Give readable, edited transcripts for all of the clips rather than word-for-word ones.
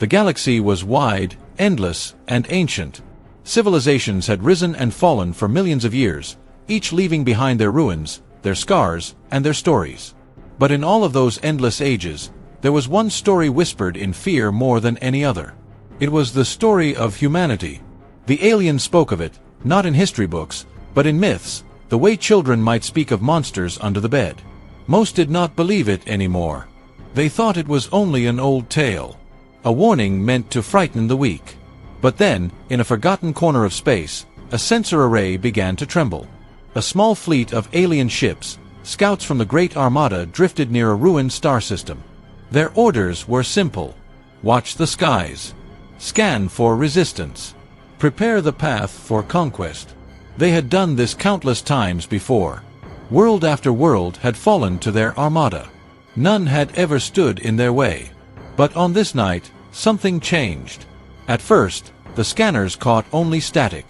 galaxy was wide, endless, and ancient. Civilizations had risen and fallen for millions of years, each leaving behind their ruins, their scars, and their stories. But in all of those endless ages, there was one story whispered in fear more than any other. It was the story of humanity. The aliens spoke of it, not in history books, but in myths, the way children might speak of monsters under the bed. Most did not believe it anymore. They thought it was only an old tale, a warning meant to frighten the weak. But then, in a forgotten corner of space, a sensor array began to tremble. A small fleet of alien ships, scouts from the Great Armada, drifted near a ruined star system. Their orders were simple. Watch the skies. Scan for resistance. Prepare the path for conquest. They had done this countless times before. World after world had fallen to their armada. None had ever stood in their way. But on this night, something changed. At first, the scanners caught only static.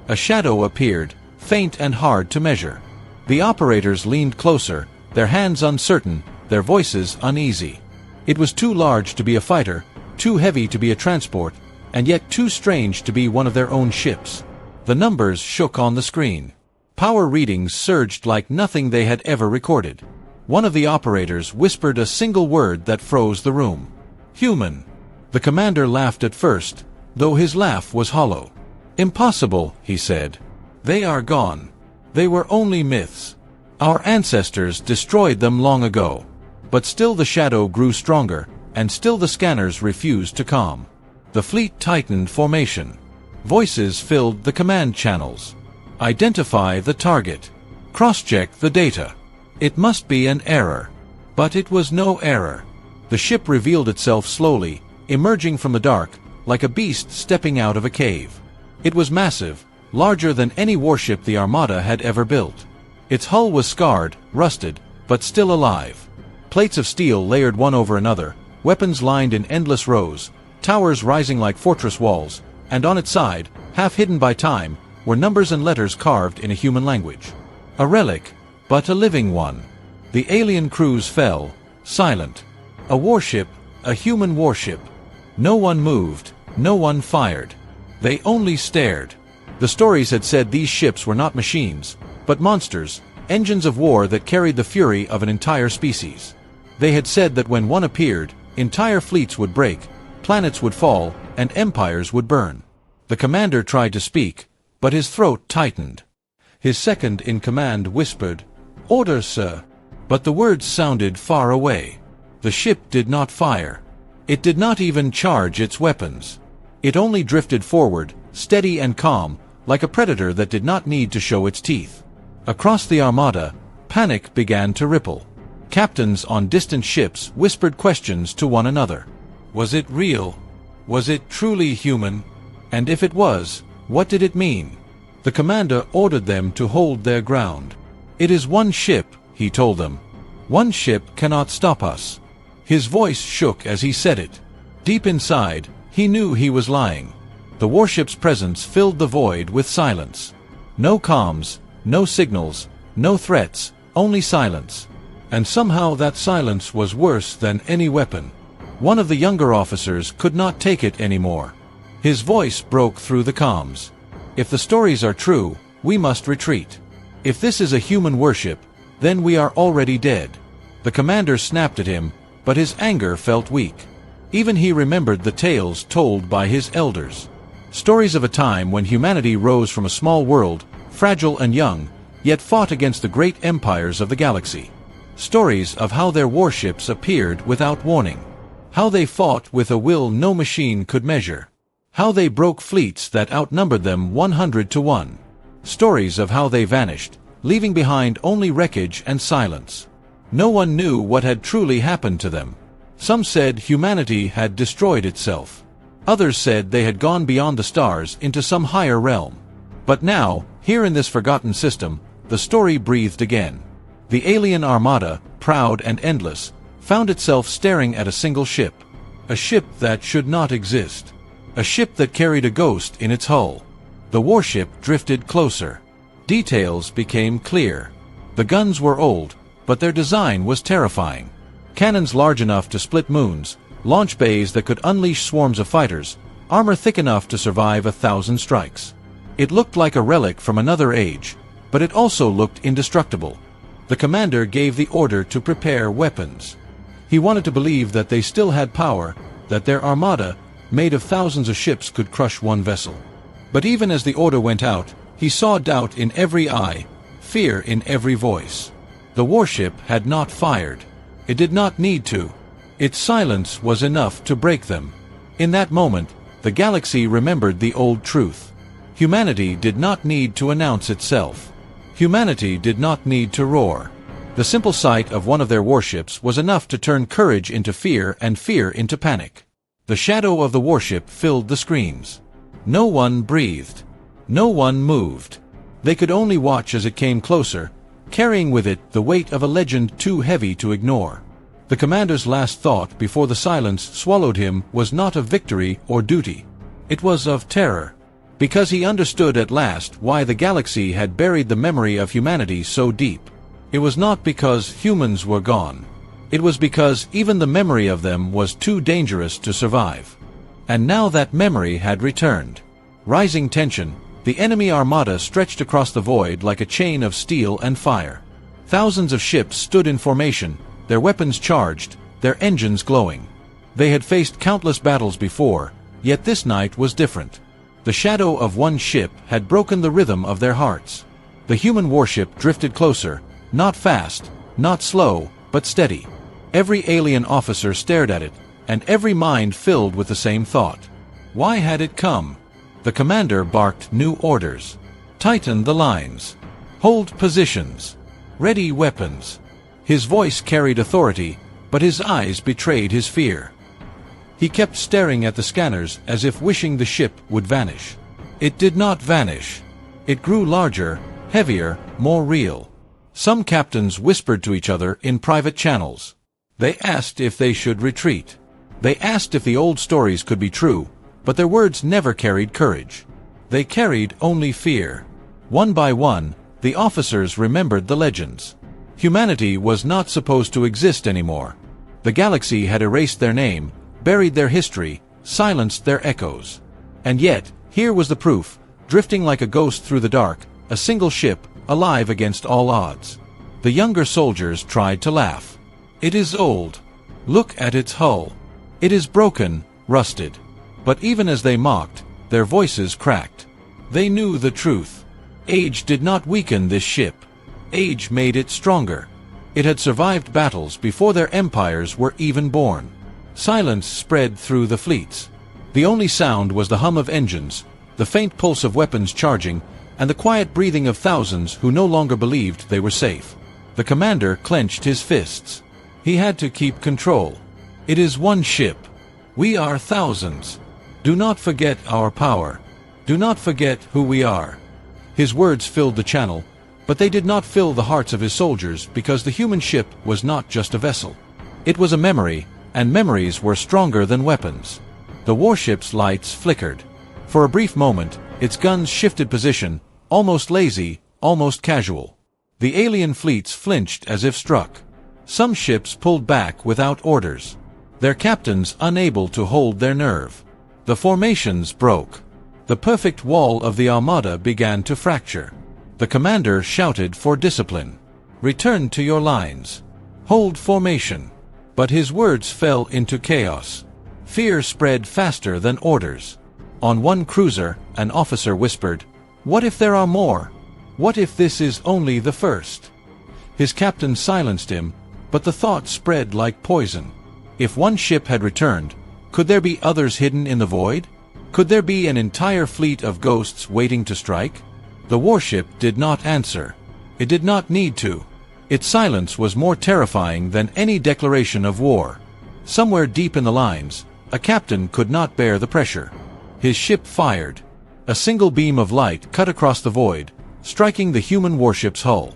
A shadow appeared, faint and hard to measure. The operators leaned closer, their hands uncertain, their voices uneasy. It was too large to be a fighter, too heavy to be a transport, and yet too strange to be one of their own ships. The numbers shook on the screen. Power readings surged like nothing they had ever recorded. One of the operators whispered a single word that froze the room. Human. The commander laughed at first, though his laugh was hollow. Impossible, he said. They are gone. They were only myths. Our ancestors destroyed them long ago. But still the shadow grew stronger, and still the scanners refused to calm. The fleet tightened formation. Voices filled the command channels. Identify the target. Cross-check the data. It must be an error. But it was no error. The ship revealed itself slowly, emerging from the dark, like a beast stepping out of a cave. It was massive, larger than any warship the Armada had ever built. Its hull was scarred, rusted, but still alive. Plates of steel layered one over another, weapons lined in endless rows, towers rising like fortress walls, and on its side, half hidden by time, were numbers and letters carved in a human language. A relic, but a living one. The alien crews fell, silent. A warship, a human warship. No one moved, no one fired. They only stared. The stories had said these ships were not machines, but monsters, engines of war that carried the fury of an entire species. They had said that when one appeared, entire fleets would break, planets would fall, and empires would burn. The commander tried to speak, but his throat tightened. His second-in-command whispered, "Order, sir." But the words sounded far away. The ship did not fire. It did not even charge its weapons. It only drifted forward, steady and calm, like a predator that did not need to show its teeth. Across the Armada, panic began to ripple. Captains on distant ships whispered questions to one another. Was it real? Was it truly human? And if it was, what did it mean? The commander ordered them to hold their ground. "It is one ship," he told them. "One ship cannot stop us." His voice shook as he said it. Deep inside, he knew he was lying. The warship's presence filled the void with silence. No comms, no signals, no threats, only silence. And somehow that silence was worse than any weapon. One of the younger officers could not take it anymore. His voice broke through the comms. "If the stories are true, we must retreat. If this is a human worship, then we are already dead." The commander snapped at him, but his anger felt weak. Even he remembered the tales told by his elders. Stories of a time when humanity rose from a small world, fragile and young, yet fought against the great empires of the galaxy. Stories of how their warships appeared without warning. How they fought with a will no machine could measure. How they broke fleets that outnumbered them 100 to 1. Stories of how they vanished, leaving behind only wreckage and silence. No one knew what had truly happened to them. Some said humanity had destroyed itself. Others said they had gone beyond the stars into some higher realm. But now, here in this forgotten system, the story breathed again. The alien Armada, proud and endless, found itself staring at a single ship. A ship that should not exist. A ship that carried a ghost in its hull. The warship drifted closer. Details became clear. The guns were old, but their design was terrifying. Cannons large enough to split moons, launch bays that could unleash swarms of fighters, armor thick enough to survive 1,000 strikes. It looked like a relic from another age, but it also looked indestructible. The commander gave the order to prepare weapons. He wanted to believe that they still had power, that their armada, made of thousands of ships, could crush one vessel. But even as the order went out, he saw doubt in every eye, fear in every voice. The warship had not fired. It did not need to. Its silence was enough to break them. In that moment, the galaxy remembered the old truth. Humanity did not need to announce itself. Humanity did not need to roar. The simple sight of one of their warships was enough to turn courage into fear and fear into panic. The shadow of the warship filled the screens. No one breathed. No one moved. They could only watch as it came closer, carrying with it the weight of a legend too heavy to ignore. The commander's last thought before the silence swallowed him was not of victory or duty. It was of terror. Because he understood at last why the galaxy had buried the memory of humanity so deep. It was not because humans were gone. It was because even the memory of them was too dangerous to survive. And now that memory had returned. Rising tension, the enemy armada stretched across the void like a chain of steel and fire. Thousands of ships stood in formation, their weapons charged, their engines glowing. They had faced countless battles before, yet this night was different. The shadow of one ship had broken the rhythm of their hearts. The human warship drifted closer, not fast, not slow, but steady. Every alien officer stared at it, and every mind filled with the same thought. Why had it come? The commander barked new orders. Tighten the lines. Hold positions. Ready weapons. His voice carried authority, but his eyes betrayed his fear. He kept staring at the scanners as if wishing the ship would vanish. It did not vanish. It grew larger, heavier, more real. Some captains whispered to each other in private channels. They asked if they should retreat. They asked if the old stories could be true, but their words never carried courage. They carried only fear. One by one, the officers remembered the legends. Humanity was not supposed to exist anymore. The galaxy had erased their name, buried their history, silenced their echoes. And yet, here was the proof, drifting like a ghost through the dark, a single ship, alive against all odds. The younger soldiers tried to laugh. It is old. Look at its hull. It is broken, rusted. But even as they mocked, their voices cracked. They knew the truth. Age did not weaken this ship. Age made it stronger. It had survived battles before their empires were even born. Silence spread through the fleets. The only sound was the hum of engines, the faint pulse of weapons charging, and the quiet breathing of thousands who no longer believed they were safe. The commander clenched his fists. He had to keep control. It is one ship. We are thousands. Do not forget our power. Do not forget who we are. His words filled the channel, but they did not fill the hearts of his soldiers because the human ship was not just a vessel. It was a memory, and memories were stronger than weapons. The warship's lights flickered. For a brief moment, its guns shifted position, almost lazy, almost casual. The alien fleets flinched as if struck. Some ships pulled back without orders, their captains unable to hold their nerve. The formations broke. The perfect wall of the Armada began to fracture. The commander shouted for discipline. Return to your lines. Hold formation. But his words fell into chaos. Fear spread faster than orders. On one cruiser, an officer whispered, "What if there are more? What if this is only the first?" His captain silenced him, but the thought spread like poison. If one ship had returned, could there be others hidden in the void? Could there be an entire fleet of ghosts waiting to strike? The warship did not answer. It did not need to. Its silence was more terrifying than any declaration of war. Somewhere deep in the lines, a captain could not bear the pressure. His ship fired. A single beam of light cut across the void, striking the human warship's hull.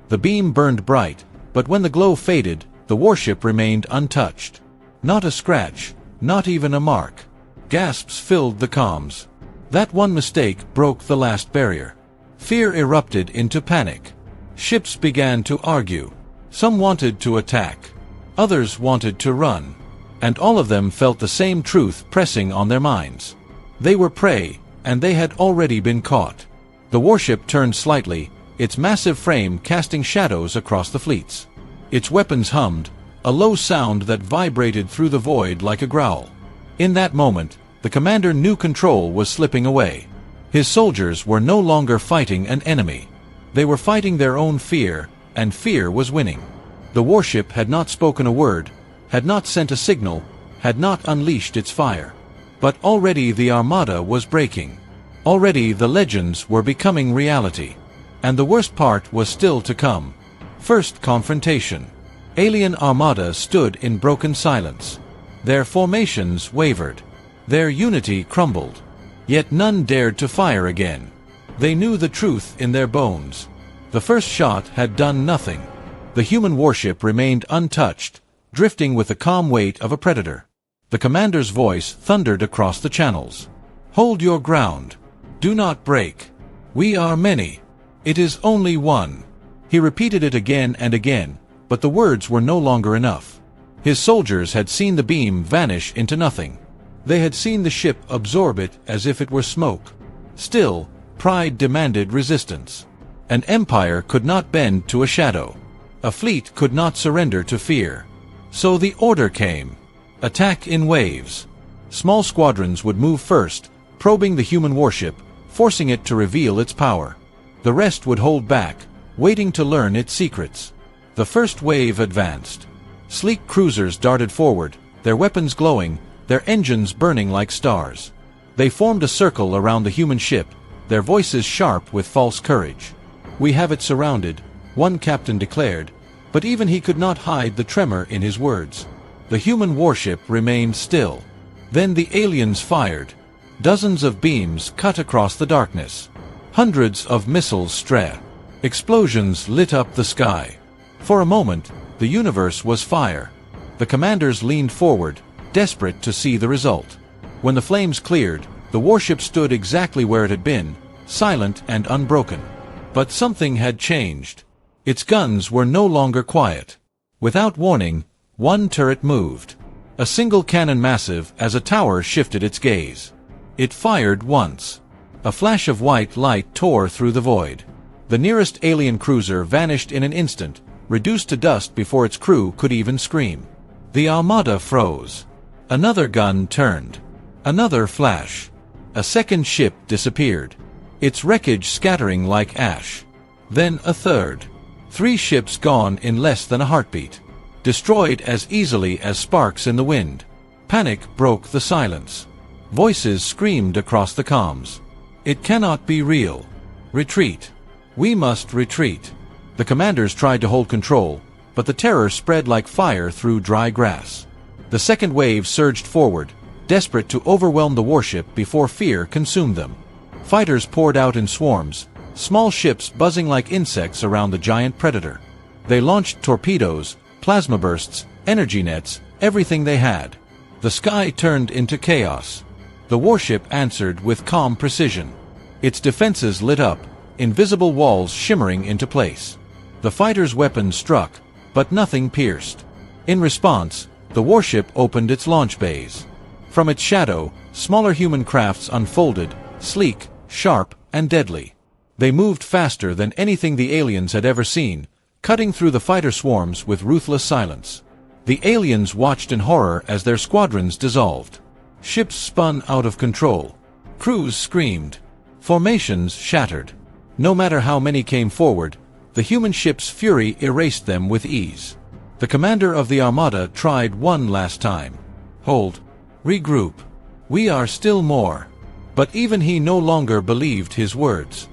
The beam burned bright, but when the glow faded, the warship remained untouched. Not a scratch, not even a mark. Gasps filled the comms. That one mistake broke the last barrier. Fear erupted into panic. Ships began to argue. Some wanted to attack. Others wanted to run. And all of them felt the same truth pressing on their minds. They were prey, and they had already been caught. The warship turned slightly, its massive frame casting shadows across the fleets. Its weapons hummed, a low sound that vibrated through the void like a growl. In that moment, the commander knew control was slipping away. His soldiers were no longer fighting an enemy. They were fighting their own fear, and fear was winning. The warship had not spoken a word, had not sent a signal, had not unleashed its fire. But already the Armada was breaking. Already the legends were becoming reality. And the worst part was still to come. First confrontation. Alien Armadas stood in broken silence. Their formations wavered. Their unity crumbled. Yet none dared to fire again. They knew the truth in their bones. The first shot had done nothing. The human warship remained untouched, drifting with the calm weight of a predator. The commander's voice thundered across the channels. "Hold your ground. Do not break. We are many. It is only one." He repeated it again and again, but the words were no longer enough. His soldiers had seen the beam vanish into nothing. They had seen the ship absorb it as if it were smoke. Still, pride demanded resistance. An empire could not bend to a shadow. A fleet could not surrender to fear. So the order came. Attack in waves. Small squadrons would move first, probing the human warship, forcing it to reveal its power. The rest would hold back, waiting to learn its secrets. The first wave advanced. Sleek cruisers darted forward, their weapons glowing, their engines burning like stars. They formed a circle around the human ship, their voices sharp with false courage. "We have it surrounded," one captain declared, but even he could not hide the tremor in his words. The human warship remained still. Then the aliens fired. Dozens of beams cut across the darkness. Hundreds of missiles struck. Explosions lit up the sky. For a moment, the universe was fire. The commanders leaned forward, desperate to see the result. When the flames cleared, the warship stood exactly where it had been, silent and unbroken. But something had changed. Its guns were no longer quiet. Without warning, one turret moved. A single cannon massive as a tower shifted its gaze. It fired once. A flash of white light tore through the void. The nearest alien cruiser vanished in an instant, reduced to dust before its crew could even scream. The Armada froze. Another gun turned. Another flash. A second ship disappeared, its wreckage scattering like ash. Then a third. 3 ships gone in less than a heartbeat. Destroyed as easily as sparks in the wind. Panic broke the silence. Voices screamed across the comms. "It cannot be real. Retreat. We must retreat." The commanders tried to hold control, but the terror spread like fire through dry grass. The second wave surged forward, desperate to overwhelm the warship before fear consumed them. Fighters poured out in swarms, small ships buzzing like insects around the giant predator. They launched torpedoes, plasma bursts, energy nets, everything they had. The sky turned into chaos. The warship answered with calm precision. Its defenses lit up, invisible walls shimmering into place. The fighters' weapons struck, but nothing pierced. In response, the warship opened its launch bays. From its shadow, smaller human crafts unfolded, sleek, sharp, and deadly. They moved faster than anything the aliens had ever seen, cutting through the fighter swarms with ruthless silence. The aliens watched in horror as their squadrons dissolved. Ships spun out of control. Crews screamed. Formations shattered. No matter how many came forward, the human ship's fury erased them with ease. The commander of the Armada tried one last time. "Hold. Regroup. We are still more." But even he no longer believed his words.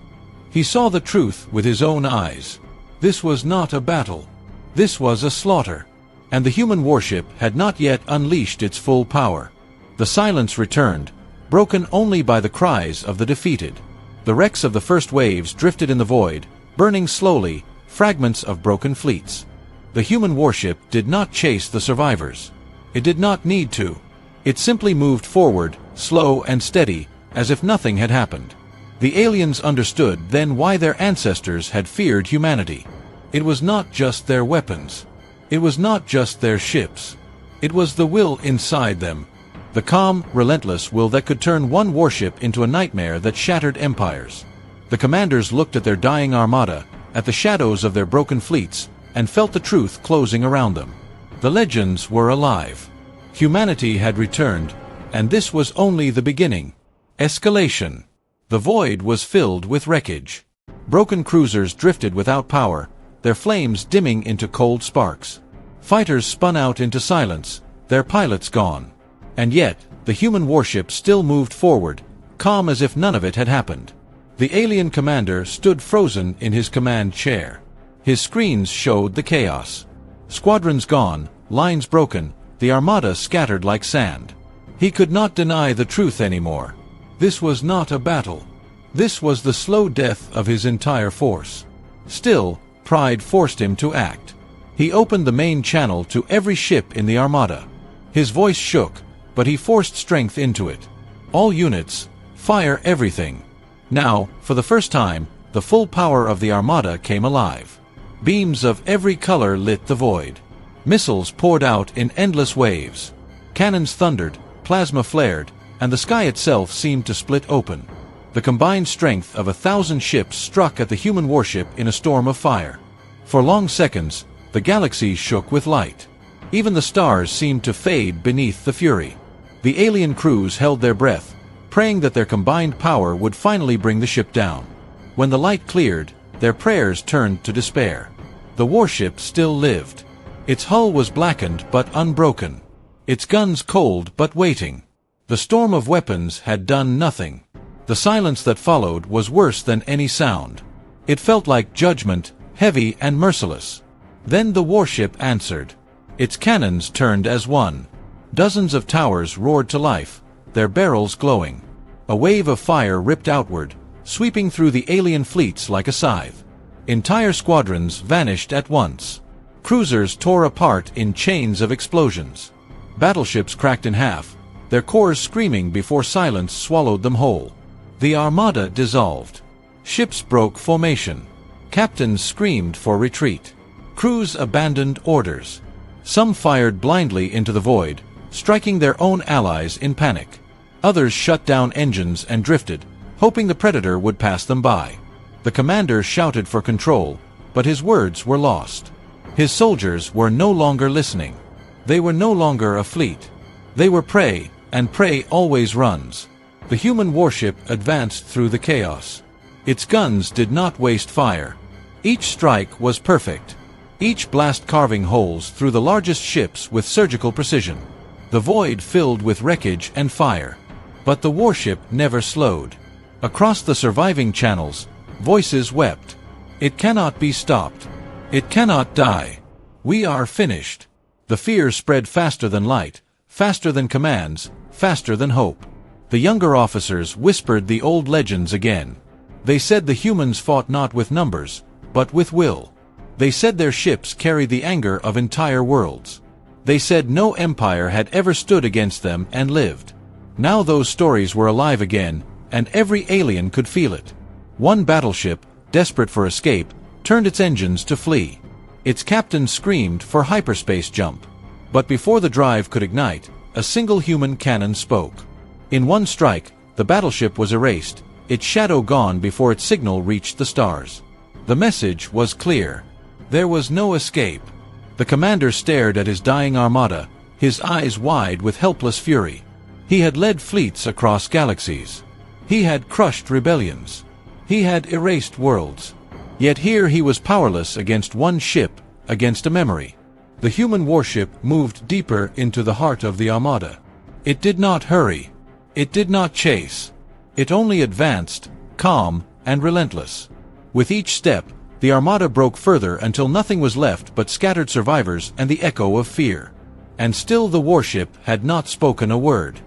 He saw the truth with his own eyes. This was not a battle. This was a slaughter. And the human warship had not yet unleashed its full power. The silence returned, broken only by the cries of the defeated. The wrecks of the first waves drifted in the void, burning slowly, fragments of broken fleets. The human warship did not chase the survivors. It did not need to. It simply moved forward, slow and steady, as if nothing had happened. The aliens understood then why their ancestors had feared humanity. It was not just their weapons. It was not just their ships. It was the will inside them. The calm, relentless will that could turn one warship into a nightmare that shattered empires. The commanders looked at their dying armada, at the shadows of their broken fleets, and felt the truth closing around them. The legends were alive. Humanity had returned, and this was only the beginning. Escalation. The void was filled with wreckage. Broken cruisers drifted without power, their flames dimming into cold sparks. Fighters spun out into silence, their pilots gone. And yet, the human warship still moved forward, calm as if none of it had happened. The alien commander stood frozen in his command chair. His screens showed the chaos. Squadrons gone, lines broken, the armada scattered like sand. He could not deny the truth anymore. This was not a battle. This was the slow death of his entire force. Still, pride forced him to act. He opened the main channel to every ship in the armada. His voice shook, but he forced strength into it. All units, fire everything. Now, for the first time, the full power of the armada came alive. Beams of every color lit the void. Missiles poured out in endless waves. Cannons thundered, plasma flared, and the sky itself seemed to split open. The combined strength of 1,000 ships struck at the human warship in a storm of fire. For long seconds, the galaxy shook with light. Even the stars seemed to fade beneath the fury. The alien crews held their breath, praying that their combined power would finally bring the ship down. When the light cleared, their prayers turned to despair. The warship still lived. Its hull was blackened but unbroken. Its guns cold but waiting. The storm of weapons had done nothing. The silence that followed was worse than any sound. It felt like judgment, heavy and merciless. Then the warship answered. Its cannons turned as one. Dozens of towers roared to life, their barrels glowing. A wave of fire ripped outward, sweeping through the alien fleets like a scythe. Entire squadrons vanished at once. Cruisers tore apart in chains of explosions. Battleships cracked in half, their cores screaming before silence swallowed them whole. The armada dissolved. Ships broke formation. Captains screamed for retreat. Crews abandoned orders. Some fired blindly into the void, striking their own allies in panic. Others shut down engines and drifted, hoping the predator would pass them by. The commander shouted for control, but his words were lost. His soldiers were no longer listening. They were no longer a fleet. They were prey, and prey always runs. The human warship advanced through the chaos. Its guns did not waste fire. Each strike was perfect. Each blast carving holes through the largest ships with surgical precision. The void filled with wreckage and fire. But the warship never slowed. Across the surviving channels, voices wept. It cannot be stopped. It cannot die. We are finished. The fear spread faster than light, faster than commands, faster than hope. The younger officers whispered the old legends again. They said the humans fought not with numbers, but with will. They said their ships carried the anger of entire worlds. They said no empire had ever stood against them and lived. Now those stories were alive again, and every alien could feel it. One battleship, desperate for escape, turned its engines to flee. Its captain screamed for hyperspace jump. But before the drive could ignite, a single human cannon spoke. In one strike, the battleship was erased, its shadow gone before its signal reached the stars. The message was clear. There was no escape. The commander stared at his dying armada, his eyes wide with helpless fury. He had led fleets across galaxies. He had crushed rebellions. He had erased worlds. Yet here he was powerless against one ship, against a memory. The human warship moved deeper into the heart of the armada. It did not hurry. It did not chase. It only advanced, calm and relentless. With each step, the armada broke further until nothing was left but scattered survivors and the echo of fear. And still the warship had not spoken a word.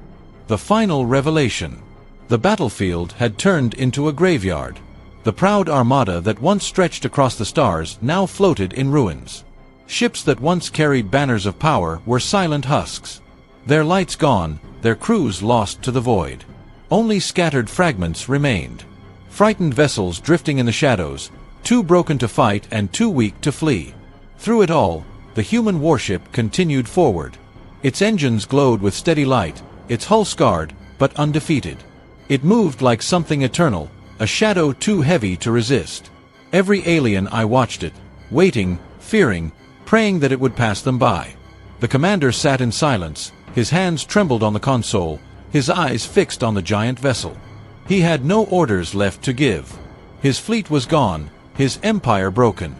The final revelation. The battlefield had turned into a graveyard. The proud armada that once stretched across the stars now floated in ruins. Ships that once carried banners of power were silent husks. Their lights gone, their crews lost to the void. Only scattered fragments remained. Frightened vessels drifting in the shadows, too broken to fight and too weak to flee. Through it all, the human warship continued forward. Its engines glowed with steady light, its hull scarred, but undefeated. It moved like something eternal, a shadow too heavy to resist. Every alien I watched it, waiting, fearing, praying that it would pass them by. The commander sat in silence, his hands trembled on the console, his eyes fixed on the giant vessel. He had no orders left to give. His fleet was gone, his empire broken.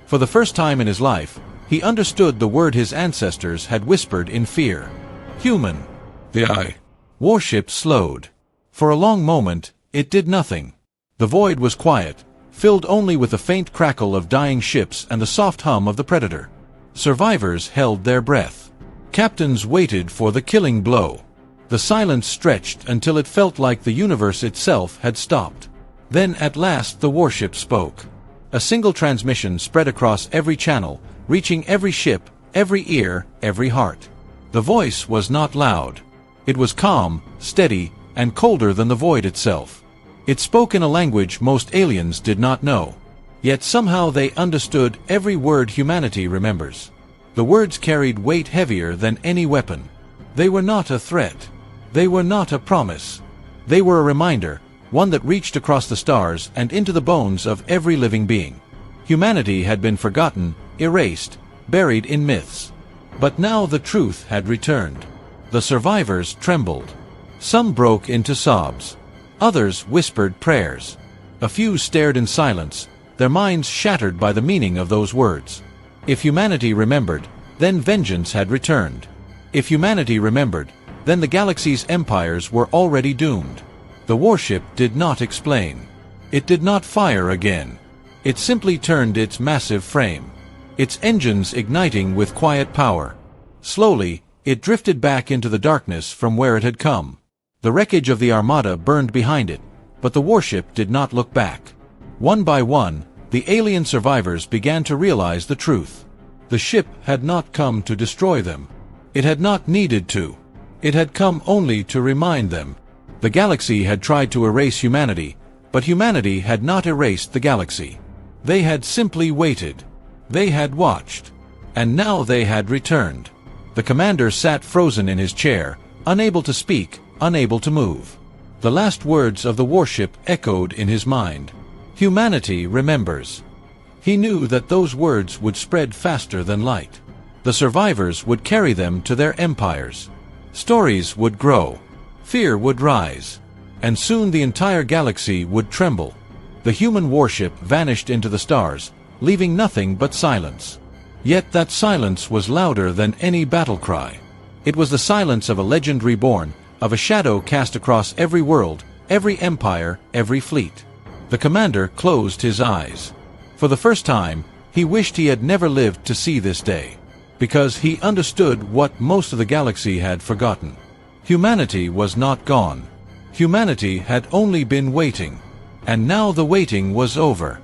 For the first time in his life, he understood the word his ancestors had whispered in fear. Human. The warship slowed. For a long moment, it did nothing. The void was quiet, filled only with the faint crackle of dying ships and the soft hum of the Predator. Survivors held their breath. Captains waited for the killing blow. The silence stretched until it felt like the universe itself had stopped. Then at last the warship spoke. A single transmission spread across every channel, reaching every ship, every ear, every heart. The voice was not loud. It was calm, steady, and colder than the void itself. It spoke in a language most aliens did not know. Yet somehow they understood every word humanity remembers. The words carried weight heavier than any weapon. They were not a threat. They were not a promise. They were a reminder, one that reached across the stars and into the bones of every living being. Humanity had been forgotten, erased, buried in myths. But now the truth had returned. The survivors trembled. Some broke into sobs. Others whispered prayers. A few stared in silence, their minds shattered by the meaning of those words. If humanity remembered, then vengeance had returned. If humanity remembered, then the galaxy's empires were already doomed. The warship did not explain. It did not fire again. It simply turned its massive frame, its engines igniting with quiet power. Slowly, it drifted back into the darkness from where it had come. The wreckage of the Armada burned behind it, but the warship did not look back. One by one, the alien survivors began to realize the truth. The ship had not come to destroy them. It had not needed to. It had come only to remind them. The galaxy had tried to erase humanity, but humanity had not erased the galaxy. They had simply waited. They had watched. And now they had returned. The commander sat frozen in his chair, unable to speak, unable to move. The last words of the warship echoed in his mind. Humanity remembers. He knew that those words would spread faster than light. The survivors would carry them to their empires. Stories would grow. Fear would rise. And soon the entire galaxy would tremble. The human warship vanished into the stars, leaving nothing but silence. Yet that silence was louder than any battle cry. It was the silence of a legend reborn, of a shadow cast across every world, every empire, every fleet. The commander closed his eyes. For the first time, he wished he had never lived to see this day. Because he understood what most of the galaxy had forgotten. Humanity was not gone. Humanity had only been waiting. And now the waiting was over.